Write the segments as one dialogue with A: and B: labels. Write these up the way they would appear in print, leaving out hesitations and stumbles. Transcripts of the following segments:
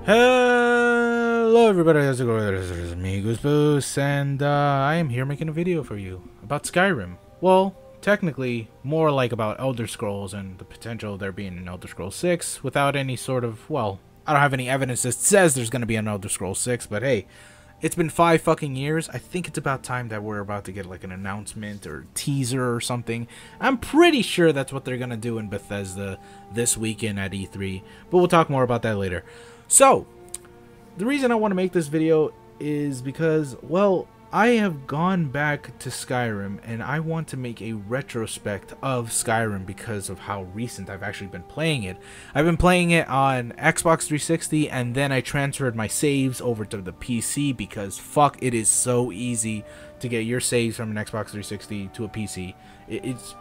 A: Hello everybody, how's it going? This is me, Gooseboost, and I am here making a video for you about Skyrim. Well, technically, more like about Elder Scrolls and the potential of there being an Elder Scrolls 6 without any sort of, well, I don't have any evidence that says there's going to be an Elder Scrolls 6, but hey, it's been 5 fucking years. I think it's about time that we're about to get like an announcement or teaser or something. I'm pretty sure that's what they're going to do in Bethesda this weekend at E3, but we'll talk more about that later. So, the reason I want to make this video is because, well, I have gone back to Skyrim and I want to make a retrospect of Skyrim because of how recent I've actually been playing it. I've been playing it on Xbox 360 and then I transferred my saves over to the PC because fuck, it is so easy to get your saves from an Xbox 360 to a PC. It's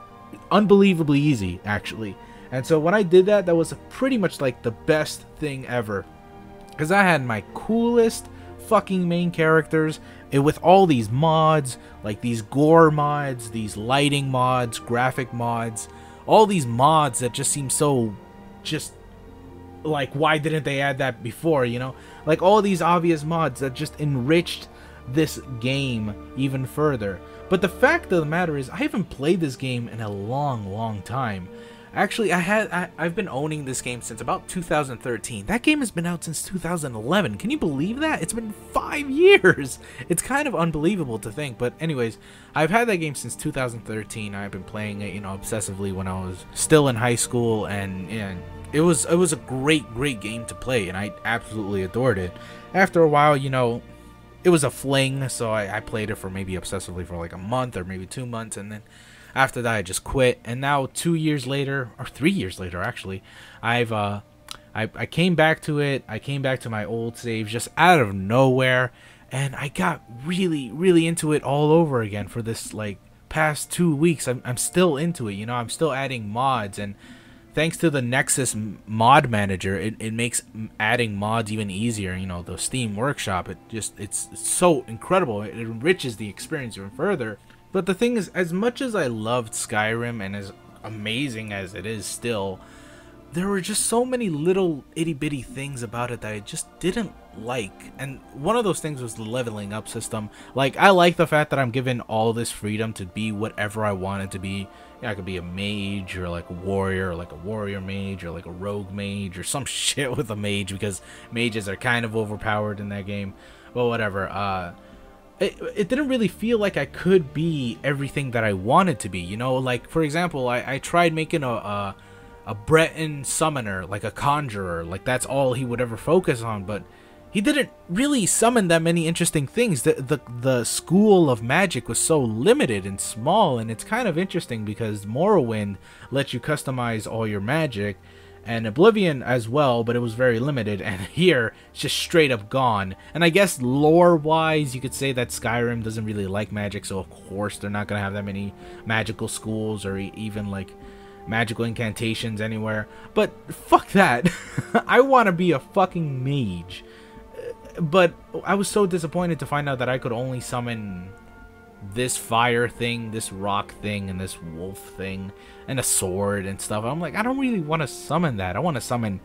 A: unbelievably easy, actually. And so when I did that, that was pretty much like the best thing ever. Because I had my coolest fucking main characters with all these mods, like these gore mods, these lighting mods, graphic mods, all these mods that just seem so just like, why didn't they add that before, you know? Like all these obvious mods that just enriched this game even further. But the fact of the matter is I haven't played this game in a long time. Actually, I've been owning this game since about 2013. That game has been out since 2011. Can you believe that? It's been 5 years. It's kind of unbelievable to think. But anyways, I've had that game since 2013. I've been playing it, you know, obsessively when I was still in high school, and it was a great game to play, and I absolutely adored it. After a while, you know, it was a fling, so I played it for maybe obsessively for like a month or maybe 2 months, and then after that I just quit. And now 2 years later, or 3 years later actually, I came back to it. I came back to my old saves just out of nowhere, and I got really into it all over again for this like past 2 weeks. I'm still into it, you know. I'm still adding mods, and thanks to the Nexus mod manager, it makes adding mods even easier. You know, the Steam Workshop, it's so incredible. It enriches the experience even further. But the thing is, as much as I loved Skyrim and as amazing as it is still, there were just so many little itty-bitty things about it that I just didn't like. And one of those things was the leveling up system. Like, I like the fact that I'm given all this freedom to be whatever I want it to be. Yeah, I could be a mage, or like a warrior, or like a warrior mage, or like a rogue mage, or some shit with a mage, because mages are kind of overpowered in that game. But whatever, it didn't really feel like I could be everything that I wanted to be, you know? Like, for example, I tried making a Breton summoner, like a conjurer, like that's all he would ever focus on, but he didn't really summon that many interesting things. The school of magic was so limited and small, and it's kind of interesting because Morrowind lets you customize all your magic, and Oblivion as well, but it was very limited, and here it's just straight up gone. And I guess lore wise you could say that Skyrim doesn't really like magic, so of course they're not gonna have that many magical schools or even like magical incantations anywhere. But fuck that. I want to be a fucking mage. But I was so disappointed to find out that I could only summon this fire thing, this rock thing, and this wolf thing, and a sword and stuff. I'm like, I don't really want to summon that. I want to summon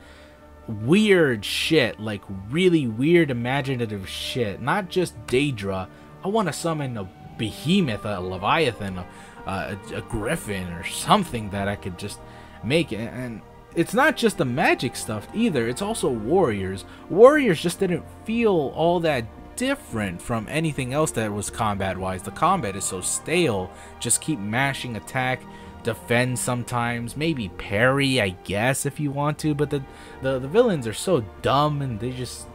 A: weird shit, like really weird imaginative shit, not just Daedra. I want to summon a behemoth, a leviathan, a griffin, or something that I could just make. And it's not just the magic stuff either, it's also warriors. Warriors just didn't feel all that different from anything else that was combat wise. The combat is so stale. Just keep mashing, attack, defend sometimes, maybe parry, I guess, if you want to, but the villains are so dumb and they just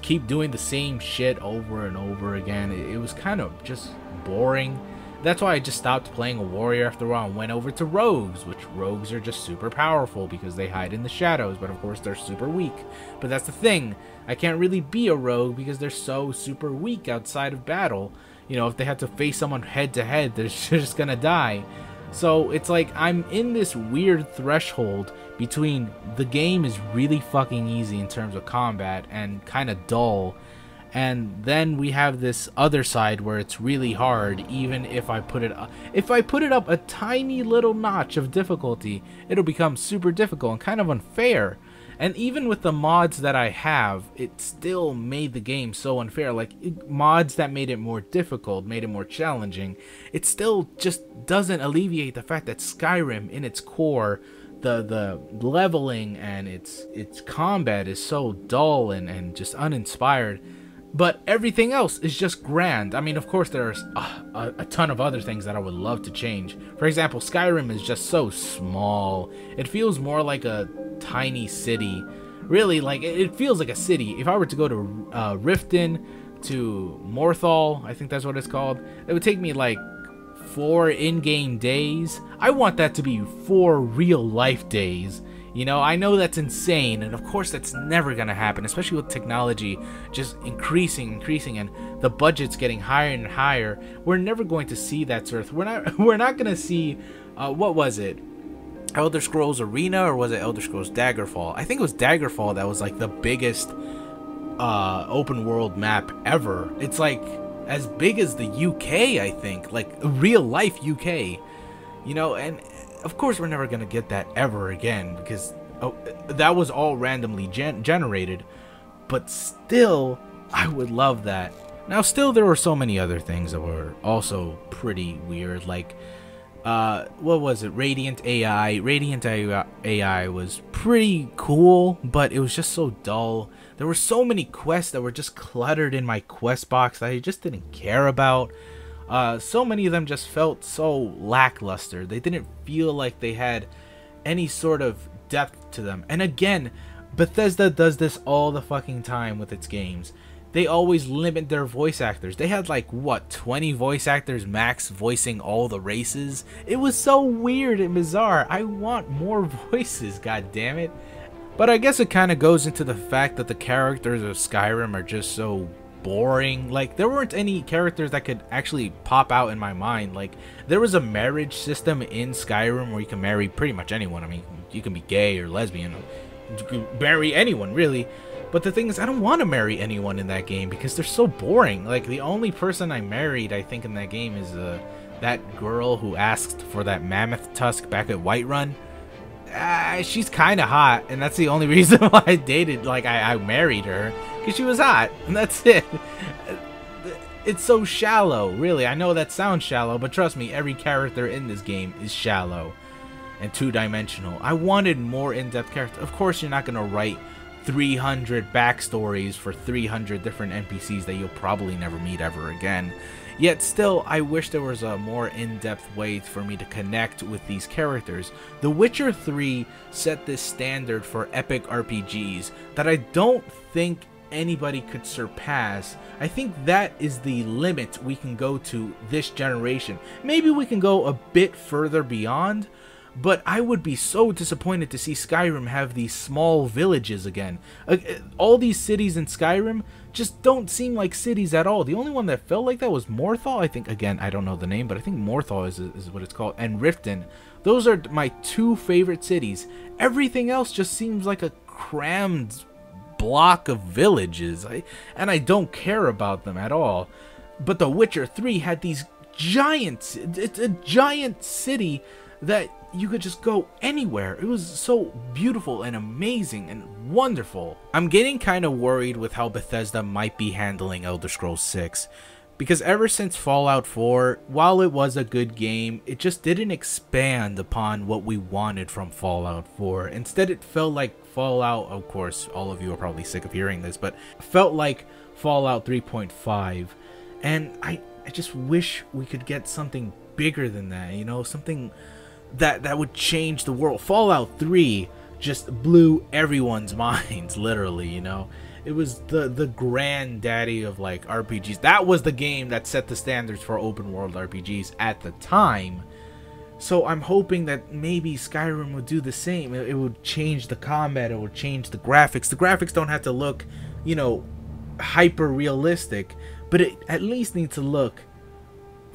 A: keep doing the same shit over and over again. It was kind of just boring. That's why I just stopped playing a warrior after a while and went over to rogues, which rogues are just super powerful because they hide in the shadows, but of course they're super weak. But that's the thing, I can't really be a rogue because they're so super weak outside of battle. You know, if they have to face someone head to head, they're just gonna die. So it's like I'm in this weird threshold between the game is really fucking easy in terms of combat and kind of dull, and then we have this other side where it's really hard. Even if I put it up a tiny little notch of difficulty, it'll become super difficult and kind of unfair. And even with the mods that I have, it still made the game so unfair. Like, mods that made it more difficult, made it more challenging, it still just doesn't alleviate the fact that Skyrim, in its core, the leveling and its combat is so dull and just uninspired. But everything else is just grand. I mean, of course, there's a ton of other things that I would love to change. For example, Skyrim is just so small. It feels more like a tiny city. Really, like, it feels like a city. If I were to go to Riften, to Morthal, I think that's what it's called, it would take me like 4 in-game days. I want that to be 4 real-life days. You know, I know that's insane, and of course that's never gonna happen, especially with technology just increasing, and the budget's getting higher and higher. We're never going to see that sort of. We're not gonna see. What was it? Elder Scrolls Arena, or was it Elder Scrolls Daggerfall? I think it was Daggerfall that was like the biggest open world map ever. It's like as big as the UK, I think, like real life UK. You know, and of course we're never gonna get that ever again, because that was all randomly generated. But still, I would love that. Now, still, there were so many other things that were also pretty weird, like what was it? Radiant AI. Radiant AI was pretty cool, but it was just so dull. There were so many quests that were just cluttered in my quest box that I just didn't care about. So many of them just felt so lackluster. They didn't feel like they had any sort of depth to them. And again, Bethesda does this all the fucking time with its games. They always limit their voice actors. They had like, what, 20 voice actors max voicing all the races? It was so weird and bizarre. I want more voices, god damn it. But I guess it kind of goes into the fact that the characters of Skyrim are just so boring. Like, there weren't any characters that could actually pop out in my mind. Like, there was a marriage system in Skyrim where you can marry pretty much anyone. I mean, you can be gay or lesbian, you can marry anyone, really. But the thing is, I don't want to marry anyone in that game because they're so boring. Like, the only person I married, I think, in that game is that girl who asked for that mammoth tusk back at Whiterun. She's kind of hot, and that's the only reason why I dated, like, I married her, because she was hot, and that's it. It's so shallow, really. I know that sounds shallow, but trust me, every character in this game is shallow and two-dimensional. I wanted more in-depth characters. Of course, you're not going to write 300 backstories for 300 different NPCs that you'll probably never meet ever again. Yet still, I wish there was a more in-depth way for me to connect with these characters. The Witcher 3 set this standard for epic RPGs that I don't think anybody could surpass. I think that is the limit we can go to this generation. Maybe we can go a bit further beyond, but I would be so disappointed to see Skyrim have these small villages again. All these cities in Skyrim just don't seem like cities at all. The only one that felt like that was Morthal, I think. Again, I don't know the name, but I think Morthal is what it's called, and Riften. Those are my 2 favorite cities. Everything else just seems like a crammed block of villages, and I don't care about them at all. But The Witcher 3 had these giants. It's a giant city that you could just go anywhere. It was so beautiful and amazing and wonderful. I'm getting kind of worried with how Bethesda might be handling Elder Scrolls 6. Because ever since Fallout 4, while it was a good game, it just didn't expand upon what we wanted from Fallout 4. Instead, it felt like Fallout, of course, all of you are probably sick of hearing this, but felt like Fallout 3.5. And I just wish we could get something bigger than that, you know, something that would change the world. Fallout 3 just blew everyone's minds, literally, you know. It was the granddaddy of, like, RPGs. That was the game that set the standards for open world RPGs at the time. So I'm hoping that maybe Skyrim would do the same. It would change the combat, it would change the graphics. The graphics don't have to look, you know, hyper realistic, but it at least needs to look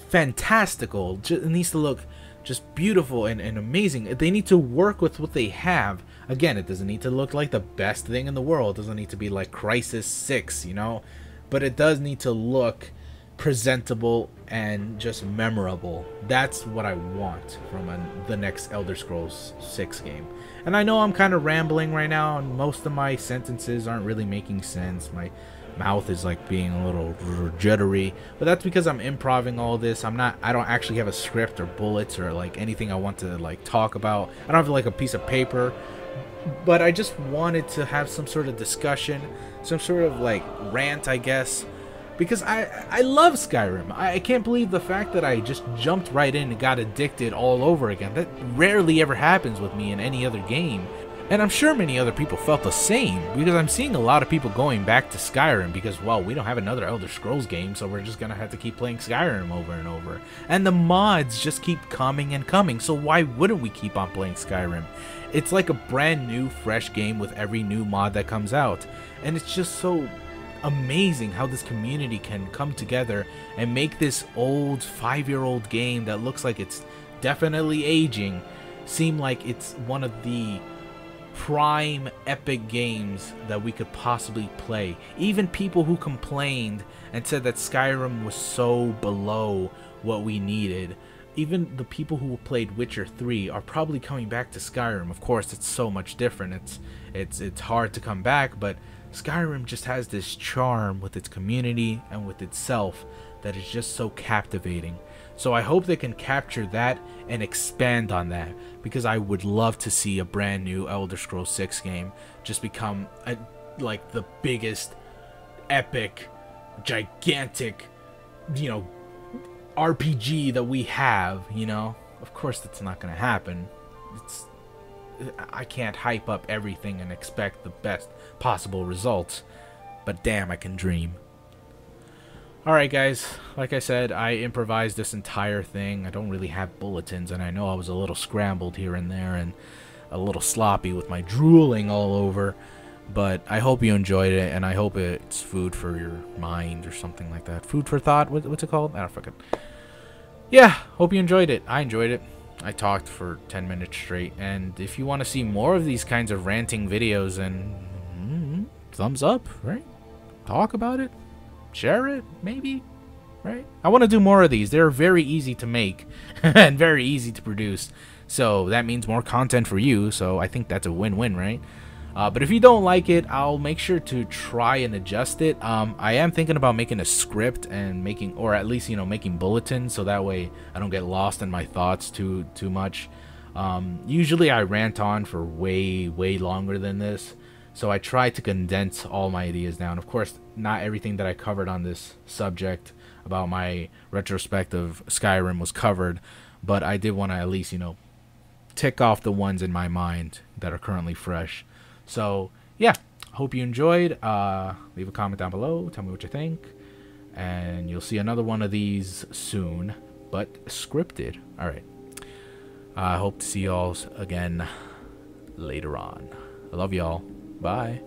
A: fantastical. It needs to look just beautiful and amazing. They need to work with what they have. Again, it doesn't need to look like the best thing in the world. It doesn't need to be like Crysis 6, you know, but it does need to look presentable and just memorable. That's what I want from the next Elder Scrolls 6 game. And I know I'm kind of rambling right now, and most of my sentences aren't really making sense. My mouth is like being a little jittery, but that's because I'm improvising all this. I don't actually have a script or bullets or like anything I want to like talk about. I don't have like a piece of paper, but I just wanted to have some sort of discussion, some sort of like rant, I guess, because I love Skyrim. I can't believe the fact that I just jumped right in and got addicted all over again. That rarely ever happens with me in any other game. And I'm sure many other people felt the same, because I'm seeing a lot of people going back to Skyrim because, well, we don't have another Elder Scrolls game, so we're just gonna have to keep playing Skyrim over and over. And the mods just keep coming and coming, so why wouldn't we keep on playing Skyrim? It's like a brand new, fresh game with every new mod that comes out. And it's just so amazing how this community can come together and make this old 5-year-old game that looks like it's definitely aging seem like it's one of the prime epic games that we could possibly play. Even people who complained and said that Skyrim was so below what we needed, even the people who played Witcher 3 are probably coming back to Skyrim. Of course, it's so much different. It's hard to come back, but Skyrim just has this charm with its community and with itself that is just so captivating. So I hope they can capture that and expand on that, because I would love to see a brand new Elder Scrolls 6 game just become like the biggest, epic, gigantic, RPG that we have, Of course that's not going to happen. I can't hype up everything and expect the best possible results, but damn, I can dream. Alright guys, like I said, I improvised this entire thing. I don't really have bulletins, and I know I was a little scrambled here and there and a little sloppy with my drooling all over, but I hope you enjoyed it, and I hope it's food for your mind or something like that. Food for thought? What's it called? I don't fucking... Yeah, hope you enjoyed it. I enjoyed it. I talked for 10 minutes straight, and if you want to see more of these kinds of ranting videos, then thumbs up, right? Talk about it. Share it, maybe, right? I want to do more of these. They're very easy to make and very easy to produce, so that means more content for you, so I think that's a win-win, right? But if you don't like it, I'll make sure to try and adjust it. I am thinking about making a script and making, or at least, making bulletins, so that way I don't get lost in my thoughts too much. Usually I rant on for way longer than this, so I try to condense all my ideas down. Of course, not everything that I covered on this subject about my retrospect of Skyrim was covered, but I did want to at least, tick off the ones in my mind that are currently fresh. So, yeah, hope you enjoyed. Leave a comment down below. Tell me what you think. And you'll see another one of these soon, but scripted. All right. I hope to see y'all again later on. I love y'all. Bye.